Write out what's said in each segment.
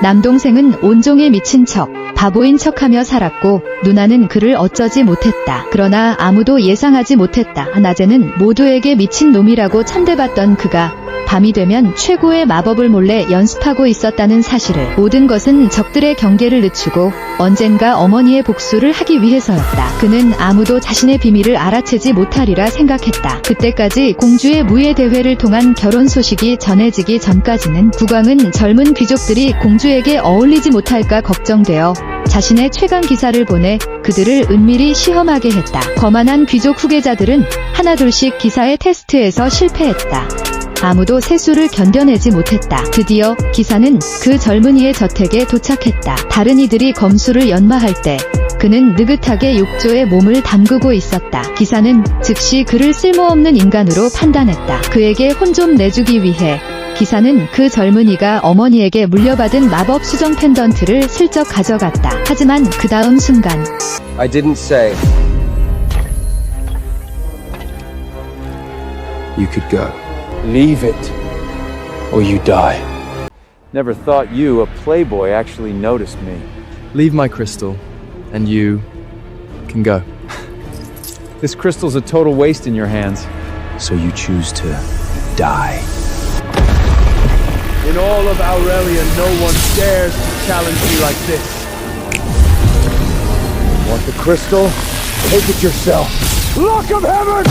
남동생은 온종일 미친 척, 바보인 척하며 살았고 누나는 그를 어쩌지 못했다. 그러나 아무도 예상하지 못했다. 낮에는 모두에게 미친 놈이라고 천대받던 그가 밤이 되면 최고의 마법을 몰래 연습하고 있었다는 사실을. 모든 것은 적들의 경계를 늦추고 언젠가 어머니의 복수를 하기 위해서였다. 그는 아무도 자신의 비밀을 알아채지 못하리라 생각했다. 그때까지 공주의 무예 대회를 통한 결혼 소식이 전해지기 전까지는 국왕은 젊은 귀족들이 공주에게 어울리지 못할까 걱정되어 자신의 최강 기사를 보내 그들을 은밀히 시험하게 했다. 거만한 귀족 후계자들은 하나둘씩 기사의 테스트에서 실패했다. 아무도 세수를 견뎌내지 못했다. 드디어 기사는 그 젊은이의 저택에 도착했다. 다른 이들이 검수를 연마할 때 그는 느긋하게 욕조에 몸을 담그고 있었다. 기사는 즉시 그를 쓸모없는 인간으로 판단했다. 그에게 혼 좀 내주기 위해 기사는 그 젊은이가 어머니에게 물려받은 마법 수정 펜던트를 슬쩍 가져갔다. 하지만 그 다음 순간 I didn't say. You could go. Leave it, or you die. Never thought you, a playboy, actually noticed me. Leave my crystal, and you can go. This crystal's a total waste in your hands. So you choose to die. In all of Aurelia, no one dares to challenge me like this. Want the crystal? Take it yourself. Look of heaven!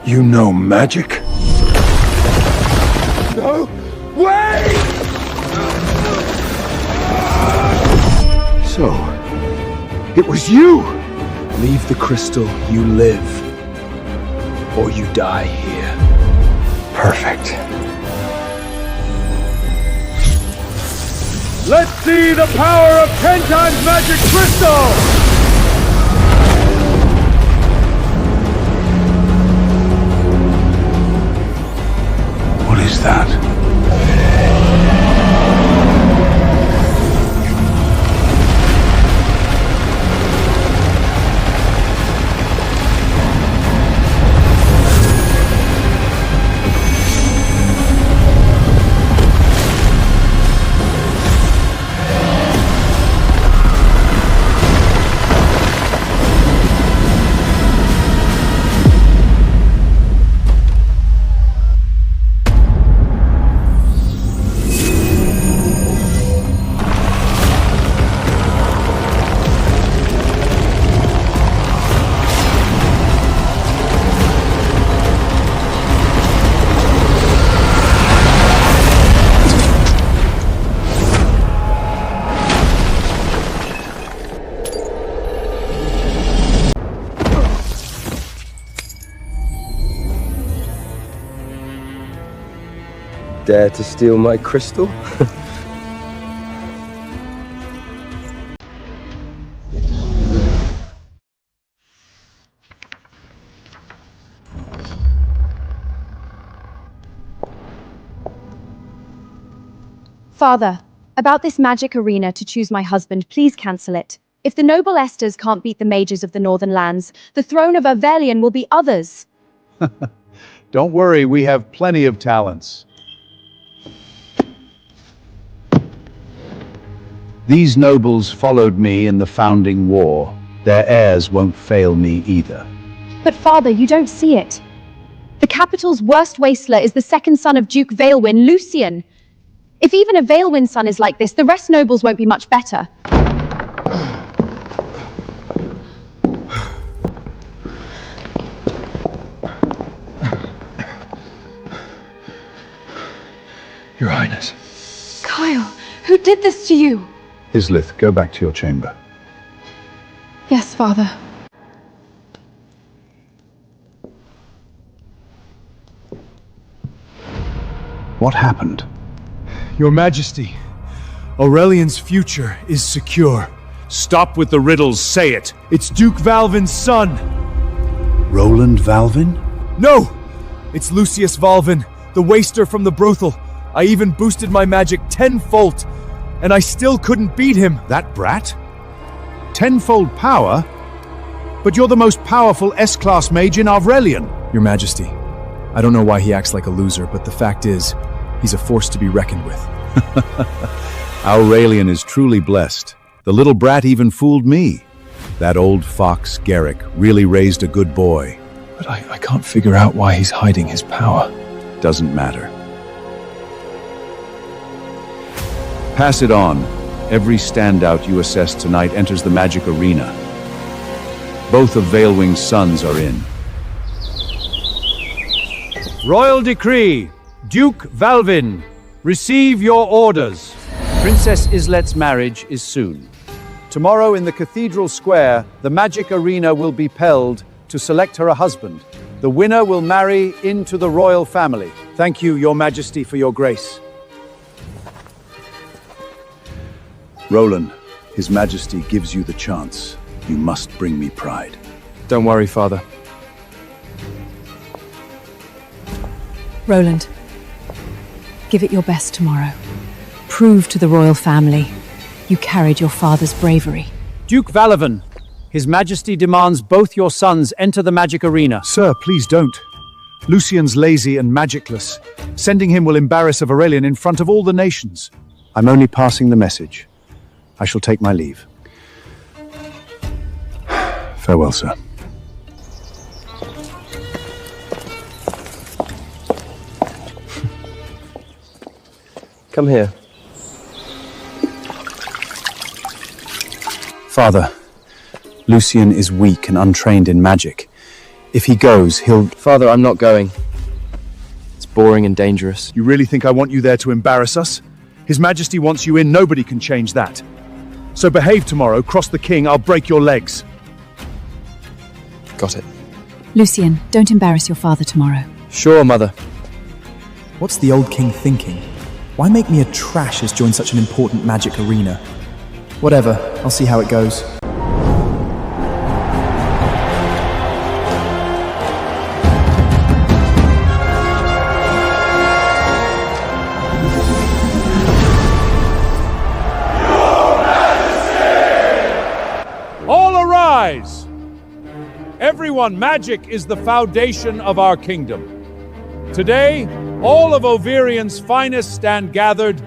You know magic? No! Wait! So, it was you! Leave the crystal, you live. Or you die here. Perfect. Let's see the power of 10 times magic crystal! What is that? Dare to steal my crystal? Father, about this magic arena to choose my husband, please cancel it. If the noble Esters can't beat the mages of the Northern Lands, the throne of Avelion will be others. Don't worry, we have plenty of talents. These nobles followed me in the founding war. Their heirs won't fail me either. But father, you don't see it. The capital's worst wasteler is the second son of Duke Vailwyn, Lucian. If even a Vailwyn son is like this, the rest nobles won't be much better. Your Highness. Kyle, who did this to you? Islith, go back to your chamber. Yes, father. What happened? Your Majesty, Aurelian's future is secure. Stop with the riddles, say it! It's Duke Valvin's son! Roland Valvin? No! It's Lucius Valvin, the waster from the brothel. I even boosted my magic tenfold, and I still couldn't beat him. That brat? Tenfold power? But you're the most powerful S-class mage in Avrelian. Your Majesty, I don't know why he acts like a loser, but the fact is, he's a force to be reckoned with. Aurelian is truly blessed. The little brat even fooled me. That old fox, Garrick, really raised a good boy. But I can't figure out why he's hiding his power. Doesn't matter. Pass it on. Every standout you assess tonight enters the magic arena. Both of Veilwing's sons are in. Royal decree. Duke Valvin, receive your orders. Princess Islet's marriage is soon. Tomorrow in the Cathedral Square, the magic arena will be held to select her a husband. The winner will marry into the royal family. Thank you, Your Majesty, for your grace. Roland, His Majesty gives you the chance. You must bring me pride. Don't worry, Father. Roland, give it your best tomorrow. Prove to the royal family you carried your father's bravery. Duke Valivin, His Majesty demands both your sons enter the magic arena. Sir, please don't. Lucian's lazy and magicless. Sending him will embarrass Aurelian in front of all the nations. I'm only passing the message. I shall take my leave. Farewell, sir. Come here. Father, Lucian is weak and untrained in magic. If he goes, he'll... Father, I'm not going. It's boring and dangerous. You really think I want you there to embarrass us? His Majesty wants you in, nobody can change that. So behave tomorrow, cross the king, I'll break your legs. Got it. Lucian, don't embarrass your father tomorrow. Sure, Mother. What's the old king thinking? Why make me a trash as join such an important magic arena? Whatever, I'll see how it goes. All arise! Everyone, magic is the foundation of our kingdom. Today, all of Overian's finest stand gathered.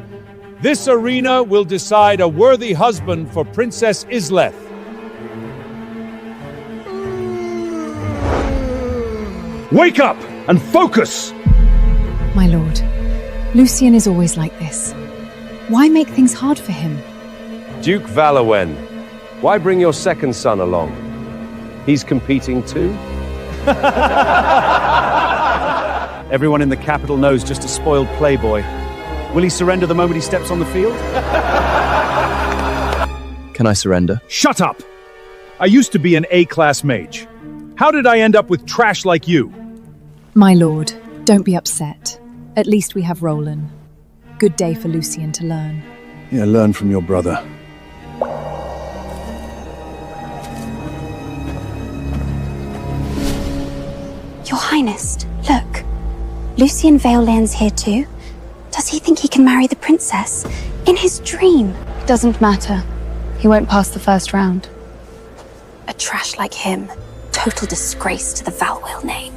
This arena will decide a worthy husband for Princess Isleth. Wake up and focus! My lord, Lucian is always like this. Why make things hard for him? Duke Valawen, why bring your second son along? He's competing too? Everyone in the capital knows just a spoiled playboy. Will he surrender the moment he steps on the field? Can I surrender? Shut up! I used to be an A-class mage. How did I end up with trash like you? My lord, don't be upset. At least we have Roland. Good day for Lucian to learn. Yeah, learn from your brother. Your Highness, look. Lucian Veilland's here too. Does he think he can marry the princess? In his dream? Doesn't matter. He won't pass the first round. A trash like him. Total disgrace to the Valwell name.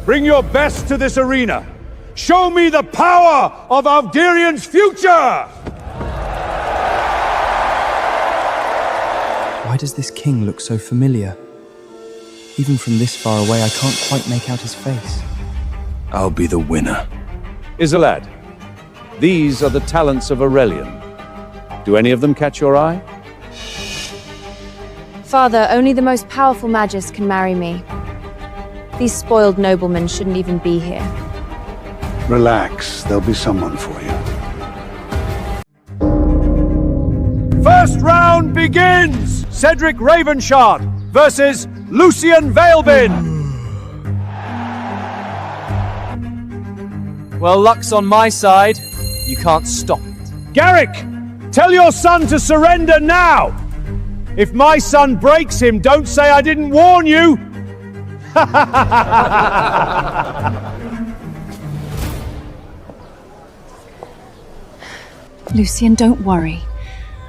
Bring your best to this arena. Show me the power of Avdirian's future! Why does this king look so familiar? Even from this far away, I can't quite make out his face. I'll be the winner. Isolad, these are the talents of Aurelian. Do any of them catch your eye? Father, only the most powerful magus can marry me. These spoiled noblemen shouldn't even be here. Relax, there'll be someone for you. First round begins! Cedric Ravenshard versus Lucian Veilbin! Well, luck's on my side. You can't stop it. Garrick! Tell your son to surrender now! If my son breaks him, don't say I didn't warn you! Lucian, don't worry.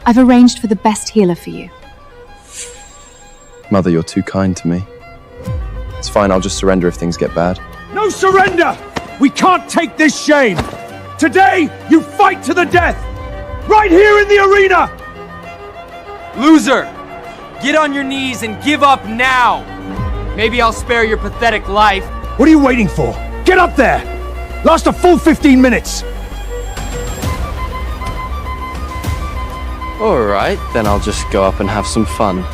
I've arranged for the best healer for you. Mother, you're too kind to me. It's fine, I'll just surrender if things get bad. No surrender! We can't take this shame! Today, you fight to the death! Right here in the arena! Loser! Get on your knees and give up now! Maybe I'll spare your pathetic life. What are you waiting for? Get up there! Last a full 15 minutes! Alright, then I'll just go up and have some fun.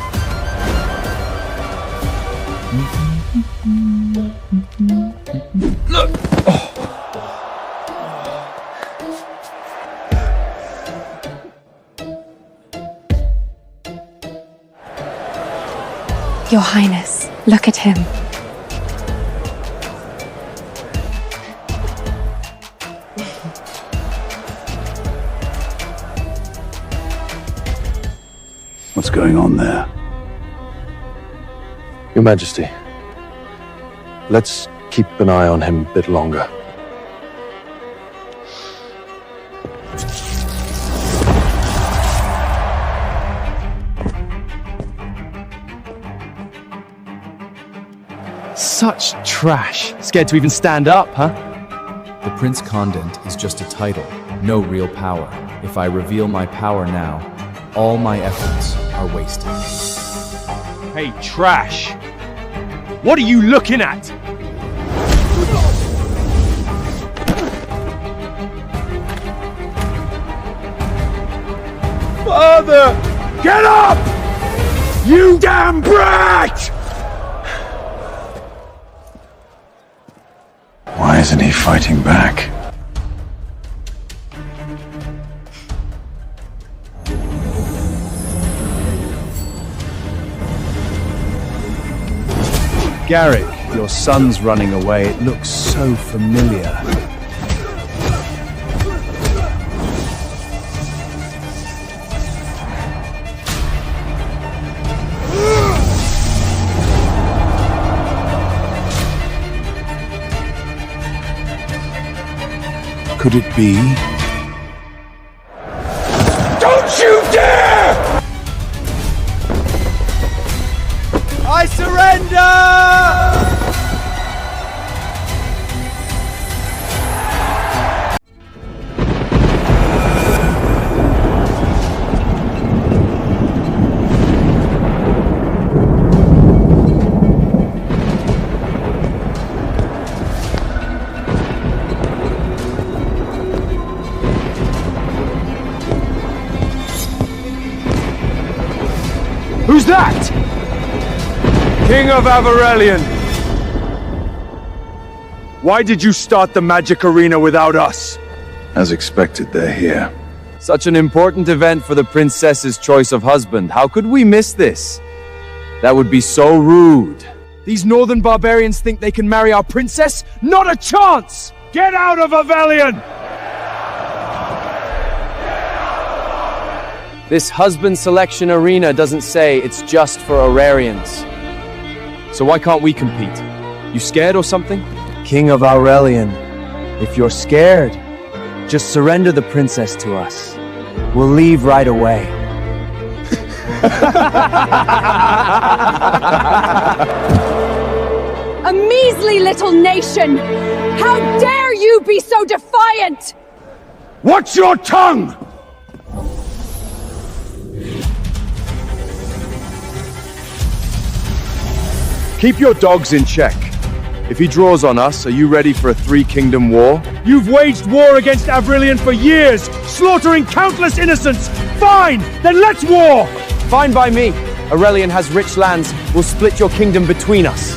Your Highness, look at him. What's going on there? Your Majesty, let's keep an eye on him a bit longer. Such trash. Scared to even stand up, huh? The Prince Condent is just a title, no real power. If I reveal my power now, all my efforts are wasted. Hey, trash! What are you looking at? Father! Get up! You damn brat! Why isn't he fighting back? Garrick, your son's running away. It looks so familiar. Could it be? Don't you dare! I surrender! Who's that? King of Averelion! Why did you start the magic arena without us? As expected, they're here. Such an important event for the princess's choice of husband. How could we miss this? That would be so rude. These northern barbarians think they can marry our princess? Not a chance! Get out of Averelion! This husband selection arena doesn't say it's just for Aurarians. So why can't we compete? You scared or something? King of Aurelion, if you're scared, just surrender the princess to us. We'll leave right away. A measly little nation! How dare you be so defiant! Watch your tongue! Keep your dogs in check. If he draws on us, are you ready for a three-kingdom war? You've waged war against Averelion for years, slaughtering countless innocents! Fine! Then let's war! Fine by me. Aurelion has rich lands. We'll split your kingdom between us.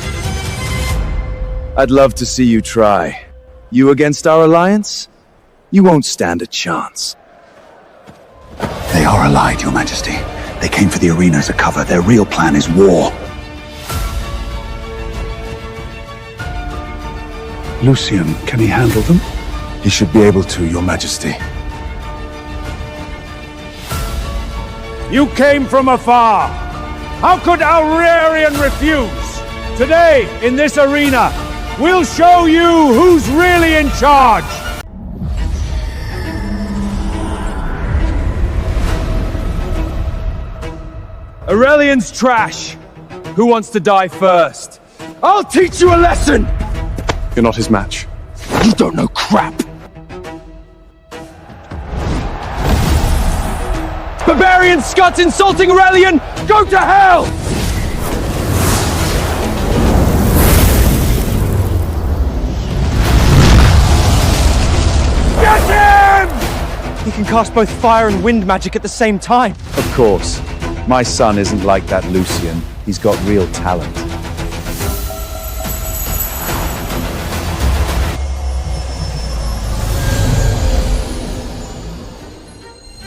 I'd love to see you try. You against our alliance? You won't stand a chance. They are allied, Your Majesty. They came for the arena as a cover. Their real plan is war. Lucian, can he handle them? He should be able to, Your Majesty. You came from afar! How could Aurelion refuse? Today, in this arena, we'll show you who's really in charge! Aurelion's trash! Who wants to die first? I'll teach you a lesson! You're not his match. You don't know crap! Barbarian Scots insulting Aurelian! Go to hell! Get him! He can cast both fire and wind magic at the same time. Of course. My son isn't like that Lucian. He's got real talent.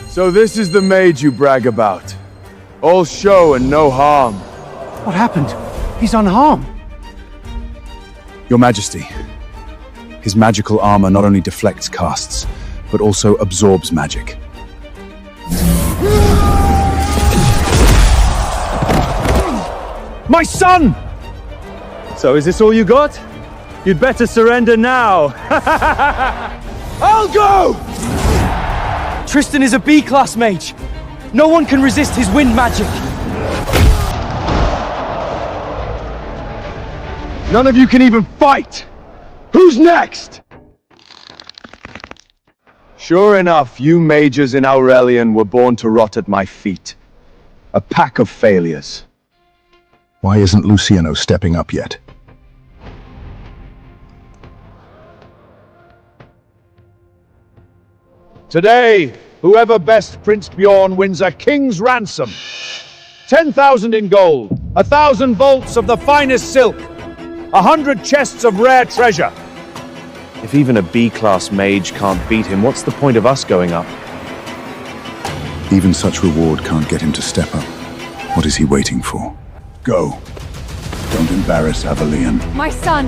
So this is the mage you brag about. All show and no harm. What happened? He's unharmed. Your Majesty, his magical armor not only deflects casts, but also absorbs magic. My son! So is this all you got? You'd better surrender now. I'll go! Tristan is a B-class mage. No one can resist his wind magic. None of you can even fight! Who's next? Sure enough, you mages in Aurelian were born to rot at my feet. A pack of failures. Why isn't Luciano stepping up yet? Today, whoever best Prince Bjorn wins a king's ransom. 10,000 in gold, 1,000 bolts of the finest silk, 100 chests of rare treasure. If even a B-class mage can't beat him, what's the point of us going up? Even such reward can't get him to step up. What is he waiting for? Go. Don't embarrass Aurelian. My son,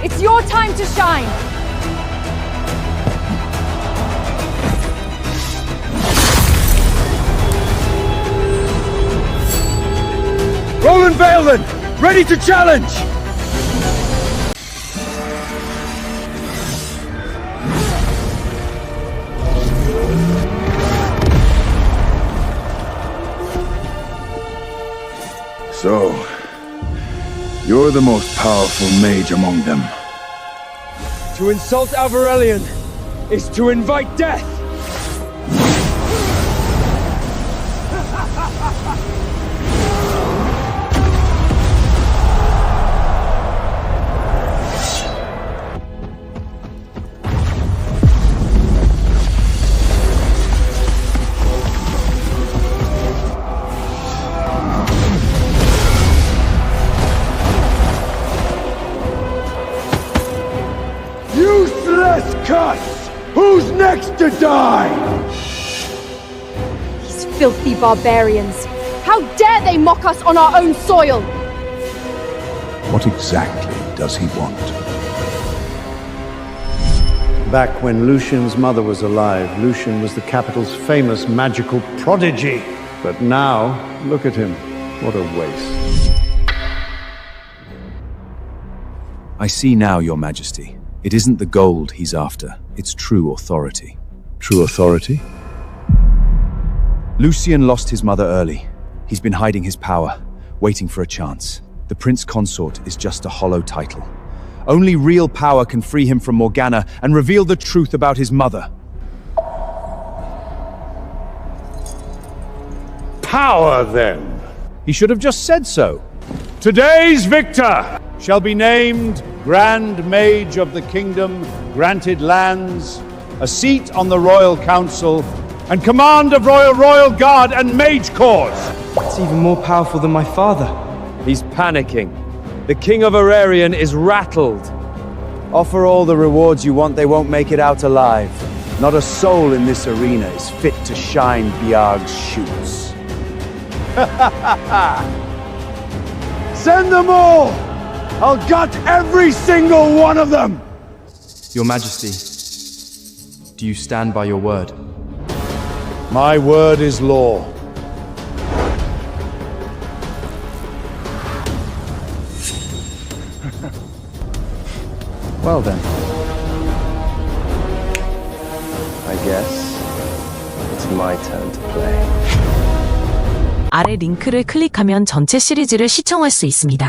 it's your time to shine! Roland Valen, ready to challenge! So, you're the most powerful mage among them. To insult Aurelian is to invite death! Useless cuss! Who's next to die? These filthy barbarians! How dare they mock us on our own soil! What exactly does he want? Back when Lucian's mother was alive, Lucian was the capital's famous magical prodigy. But now, look at him. What a waste. I see now, Your Majesty. It isn't the gold he's after, it's true authority. True authority? Lucian lost his mother early. He's been hiding his power, waiting for a chance. The Prince Consort is just a hollow title. Only real power can free him from Morgana and reveal the truth about his mother. Power, then. He should have just said so. Today's victor shall be named Grand Mage of the Kingdom, granted lands, a seat on the Royal Council, and command of Royal Guard and Mage Corps. That's even more powerful than my father. He's panicking. The King of Aurelian is rattled. Offer all the rewards you want, they won't make it out alive. Not a soul in this arena is fit to shine Biarg's shoes. Send them all! I'll gut every single one of them! Your Majesty, do you stand by your word? My word is law. Well then. I guess it's my turn to play. 아래 링크를 클릭하면 전체 시리즈를 시청할 수 있습니다.